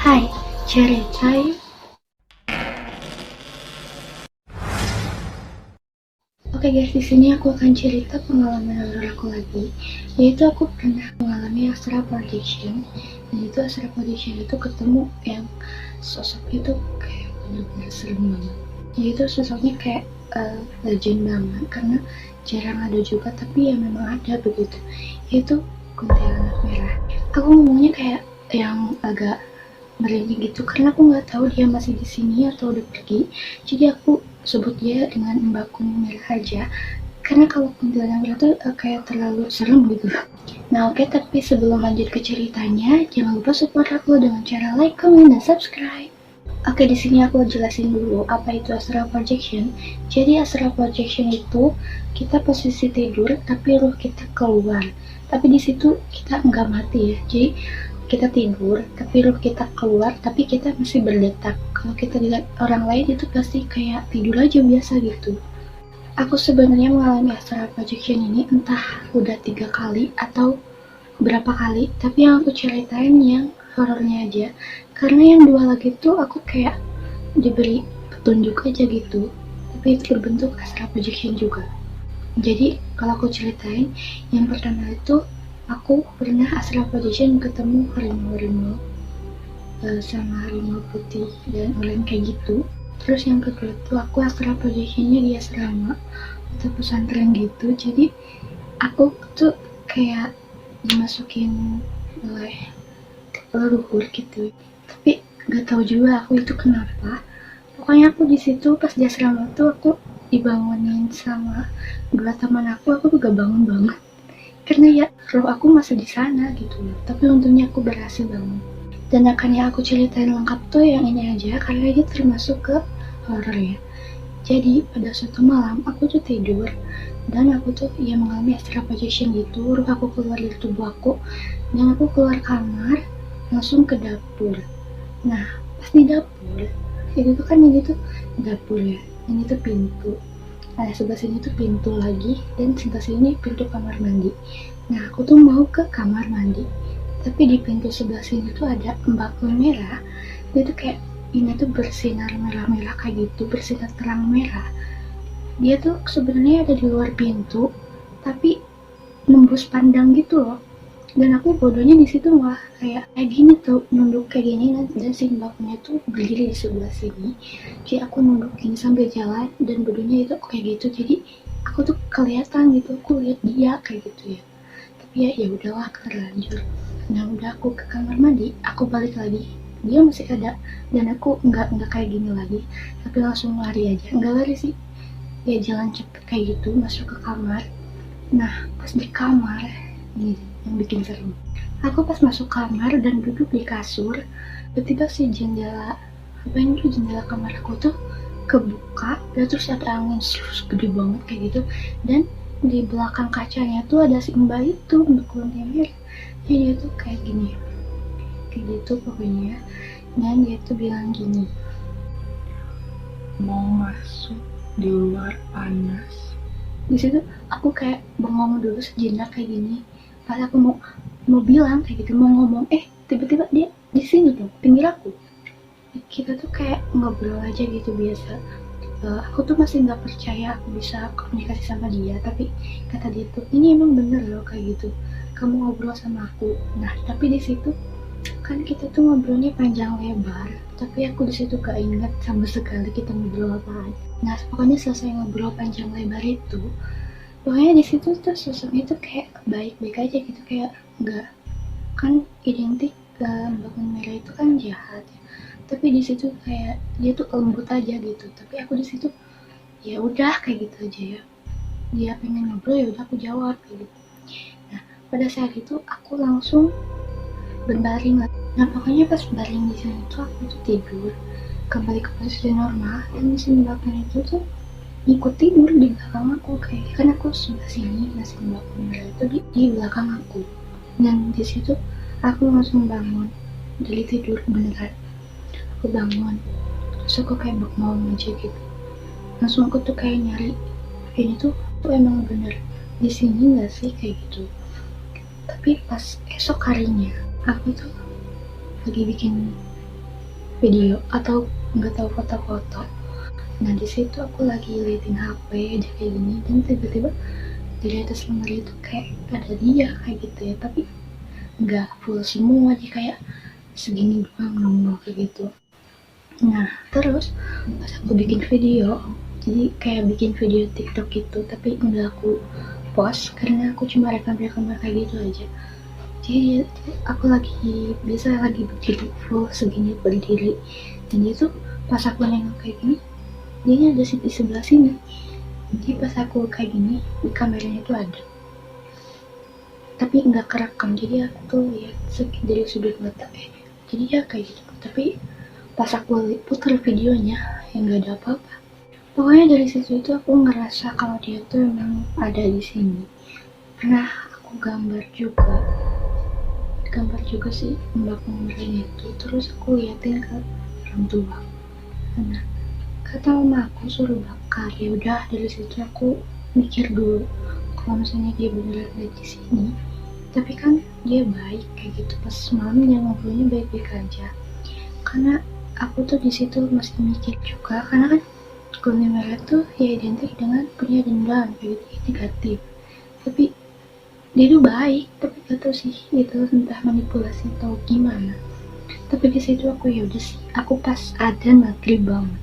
Hai, cerita yuk. Oke guys, di sini aku akan cerita pengalaman horor aku lagi. Yaitu aku pernah mengalami astral projection. Dan itu astral projection itu ketemu yang sosoknya tuh kayak bener-bener serem banget. Yaitu sosoknya kayak legend banget karena jarang ada juga, tapi ya memang ada begitu. Yaitu kuntilanak merah. Aku ngomongnya kayak yang agak merinding gitu karena aku nggak tahu dia masih di sini atau udah pergi, jadi aku sebut dia dengan Mbak Kuning Merah aja karena kalau kuntilanak merah tuh kayak terlalu serem gitu. Nah oke, tapi sebelum lanjut ke ceritanya, jangan lupa support aku dengan cara like, comment, dan subscribe. Oke, di sini aku jelasin dulu apa itu astral projection. Jadi astral projection itu kita posisi tidur tapi ruh kita keluar. Tapi di situ kita nggak mati ya. Jadi kita tidur tapi ruh kita keluar tapi kita masih berdetak. Kalau kita lihat orang lain itu pasti kayak tidur aja biasa gitu. Aku sebenarnya mengalami astral projection ini entah udah 3 kali atau berapa kali, tapi yang aku ceritain yang horornya aja karena yang 2 lagi tuh aku kayak diberi petunjuk aja gitu, tapi itu berbentuk astral projection juga. Jadi kalau aku ceritain, yang pertama itu aku pernah astral projection ketemu harimau-harimau sama harimau putih dan oranye kayak gitu. Terus yang kedua tuh aku astral projectionnya di asrama atau pesantren gitu. Jadi aku tuh kayak dimasukin oleh leluhur gitu, tapi gak tahu juga aku itu kenapa. Pokoknya aku di situ pas di asrama tuh aku dibangunin sama 2 teman aku tuh gak bangun banget karena ya roh aku masih di sana gitu loh. Tapi untungnya aku berhasil bangun. Dan akan yang aku ceritain lengkap tuh yang ini aja karena ini termasuk ke horror ya. Jadi pada suatu malam aku tuh tidur dan aku tuh ya mengalami astral projection gitu, ruh aku keluar dari tubuh aku dan aku keluar kamar langsung ke dapur. Nah pas di dapur itu tuh kan ini tuh dapur ya, ini tuh pintu. Nah sebelah sini tuh pintu lagi dan sebelah sini pintu kamar mandi. Nah aku tuh mau ke kamar mandi, tapi di pintu sebelah sini tuh ada Mbak merah. Dia tuh kayak ini tuh bersinar merah-merah kayak gitu, bersinar terang merah. Dia tuh sebenarnya ada di luar pintu, tapi nembus pandang gitu loh. Dan aku bodohnya di situ malah kayak gini tuh, nunduk kayak gini dan si mbaknya tuh berdiri di sebelah sini. Jadi aku nunduk gini sambil jalan dan bodohnya itu kayak gitu. Jadi aku tuh kelihatan gitu, aku lihat dia kayak gitu ya. Tapi ya udahlah terlanjur. Nah udah aku ke kamar mandi, aku balik lagi. Dia masih ada dan aku nggak kayak gini lagi, tapi langsung lari aja. Nggak lari sih, ya jalan cepet kayak gitu masuk ke kamar. Nah pas di kamar nih yang bikin serem, aku pas masuk kamar dan duduk di kasur, tiba-tiba si jendela jendela kamar aku tuh kebuka dan terus ada angin gede banget kayak gitu. Dan di belakang kacanya tuh ada si mbak itu, mbak kulitnya merah. Jadi dia tuh kayak gini, kayak gitu pokoknya. Dan dia tuh bilang gini, mau masuk di luar panas. di situ aku kayak bengong dulu sejenak kayak gini. Pas aku mau bilang kayak gitu, mau ngomong, tiba-tiba dia di sini tuh pinggir aku. Kita tuh kayak ngobrol aja gitu biasa. Aku tuh masih nggak percaya aku bisa komunikasi sama dia, tapi kata dia tuh ini emang bener loh kayak gitu, kamu ngobrol sama aku. Nah tapi di situ kan kita tuh ngobrolnya panjang lebar, tapi aku di situ gak ingat sama sekali kita ngobrol apaan. Nah pokoknya selesai ngobrol panjang lebar itu, pokoknya di situ tuh sosoknya tuh kayak baik-baik aja gitu, kayak nggak, kan identik Mbak merah itu kan jahat ya. Tapi di situ kayak dia tuh lembut aja gitu. Tapi aku di situ ya udah kayak gitu aja ya. Dia pengen ngobrol ya udah aku jawab kayak gitu. Nah pada saat itu aku langsung berbaring lah. Nah pokoknya pas baring di sana tuh aku tuh tidur kembali ke posisi normal dan si mbaknya itu tuh ikut tidur di belakang aku, kayak kan aku sebelah sini, nah si mbak merah itu di belakang aku. Dan di situ aku langsung bangun dari tidur beneran. Aku bangun terus aku kayak bengong aja gitu, langsung aku tuh kayak nyari ini tuh emang bener di sini nggak sih kayak gitu. Tapi pas esok harinya aku tuh lagi bikin video atau nggak tahu foto-foto. Nah di situ aku lagi liatin HP aja kayak gini, dan tiba-tiba dari atas lemari itu kayak ada dia kayak gitu ya, tapi nggak full semua, jadi kayak segini doang nongol kayak gitu. Nah terus pas aku bikin video, jadi kayak bikin video TikTok gitu, tapi udah aku post karena aku cuma rekam kayak gitu aja. Jadi aku lagi berdiri full segini berdiri, dan itu pas aku nengok kayak gini, dia ada di sebelah sini. Jadi pas aku kayak gini, di kameranya tuh ada, tapi nggak kerekam, jadi aku tuh lihat dari sudut mata jadi ya kayak gitu. Tapi pas aku putar videonya yang nggak ada apa-apa. Pokoknya dari situ itu aku ngerasa kalau dia tuh emang ada di sini. Pernah aku gambar juga sih mbak pemeran itu, terus aku liatin ke orang tua. Nah kata mama aku suruh bakar, ya udah dari situ aku mikir dulu kalau misalnya dia beneran ada di sini. Tapi kan dia baik kayak gitu, pas malam dia ngobrolnya baik-baik aja. Karena aku tuh di situ masih mikir juga, karena kan kuning merah tuh ya identik dengan punya dendam kayak gitu, negatif. Tapi dia tuh baik, tapi gak tau sih itu entah manipulasi atau gimana. Tapi di situ aku ya udah sih, aku pas ada maghrib banget,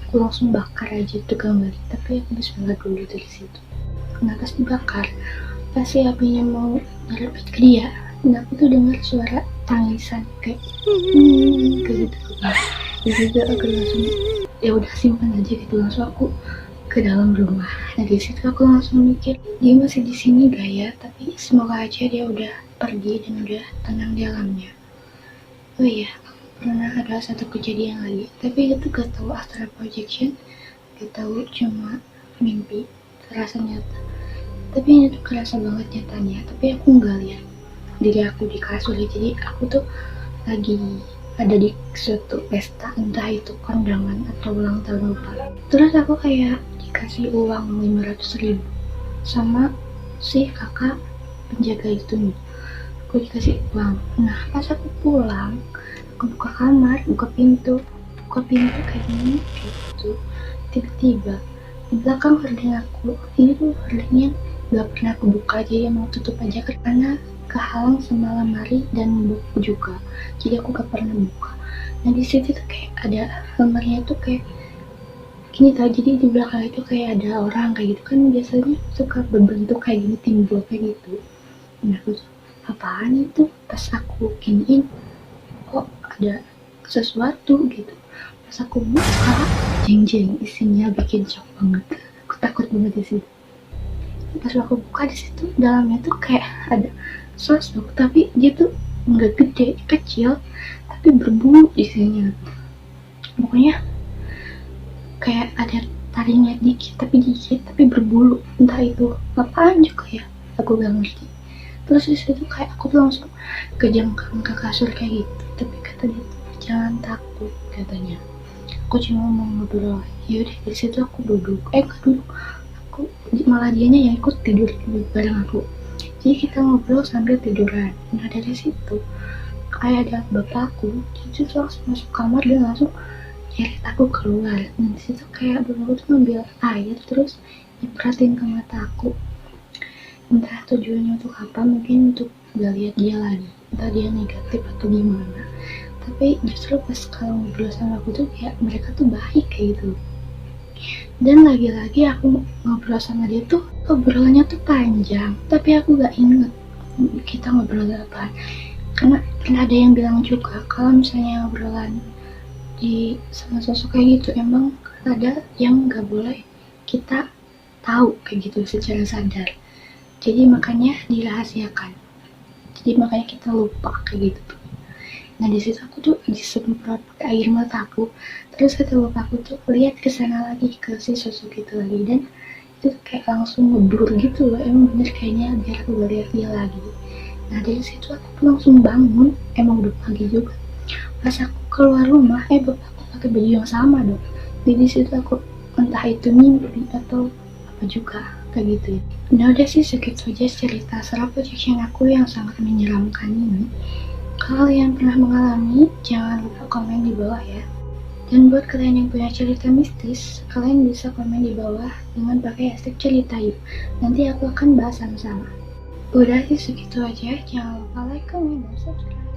aku langsung bakar aja tuh gambar. Tapi aku bismillah dulu dari situ. Nah pas dibakar, pas si apinya mau nyerempet ke dia, dan aku tuh dengar suara tangisan kayak kayak gitu. Di situ aku langsung ya udah simpan aja gitu, langsung aku ke dalam rumah. Nah di situ aku langsung mikir dia masih di sini gak ya, tapi semoga aja dia udah pergi dan udah tenang di alamnya. Oh iya, pernah ada satu kejadian lagi, tapi itu gak tahu astral projection, gak tahu cuma mimpi terasa nyata. Tapi ini tuh kerasa banget nyatanya, tapi aku nggak lihat diri aku di kasur. Jadi aku tuh lagi ada di suatu pesta, entah itu kondangan atau ulang tahun lupa. Terus aku kayak dikasih uang 500.000 sama si kakak penjaga itu nih. Aku dikasih uang. Nah pas aku pulang, aku buka kamar, buka pintu kayak gini gitu. Tiba-tiba di belakang hording aku, ini tuh hordingnya gak pernah aku buka, jadi mau tutup aja karena kehalang sama lemari dan buku juga, jadi aku gak pernah buka. Nah di situ tuh kayak ada lemarinya tuh kayak gini tau, jadi di belakang itu kayak ada orang kayak gitu kan, biasanya suka berbentuk kayak gini, timbul kayak gitu. Nah aku tuh apaan itu, pas aku giniin kok ada sesuatu gitu. Pas aku buka, jeng isinya bikin shock banget, aku takut banget di situ. Pas aku buka di situ dalamnya tuh kayak ada sosok, tapi dia tuh nggak gede, kecil, tapi berbulu isinya. Pokoknya kayak ada taringnya dikit tapi berbulu, entah itu apaan juga ya, aku gak ngerti. Terus di situ kayak aku tuh langsung kejangkang ke kasur kayak gitu, tapi kata dia tuh jangan takut katanya. Aku cuma mau ngobrol. Yaudah di situ aku duduk, malah dianya yang ikut tidur bareng aku, jadi kita ngobrol sambil tiduran. Nah dari situ kayak ada bapakku, jadi tuh langsung masuk kamar dan langsung nyeret aku keluar. Dan di situ kayak bapakku tuh ngambil air terus nyepratin ke mata aku, entah tujuannya untuk apa, mungkin untuk gak lihat dia lagi, entah dia negatif atau gimana. Tapi justru pas kalau ngobrol sama aku tuh kayak mereka tuh baik kayak gitu. Dan lagi-lagi aku ngobrol sama dia tuh obrolannya tuh panjang, tapi aku gak inget kita ngobrol apa. Karena ada yang bilang juga kalau misalnya ngobrolan di sama sosok kayak gitu, emang ada yang gak boleh kita tahu kayak gitu secara sadar. Jadi makanya dirahasiakan. Jadi makanya kita lupa kayak gitu. Nah di situ aku tuh disemprot air mata aku, terus kata bapakku tuh lihat ke sana lagi, ke si sosok itu lagi, dan itu kayak langsung ngeblur gitu loh, emang bener kayaknya biar aku gak lihat dia lagi. Nah dari situ aku tuh langsung bangun, emang udah pagi juga. Pas aku keluar rumah, bapakku pakai baju yang sama dong. Jadi situ aku entah itu mimpi atau apa juga kayak gitu ya. Nah udah sih segitu aja cerita astral projection aku yang sangat menyeramkan ini. Kalau yang pernah mengalami, jangan lupa komen di bawah ya. Dan buat kalian yang punya cerita mistis, kalian bisa komen di bawah dengan pakai hashtag cerita yuk. Nanti aku akan bahas sama-sama. Udah sih segitu aja, jangan lupa like, comment, dan subscribe.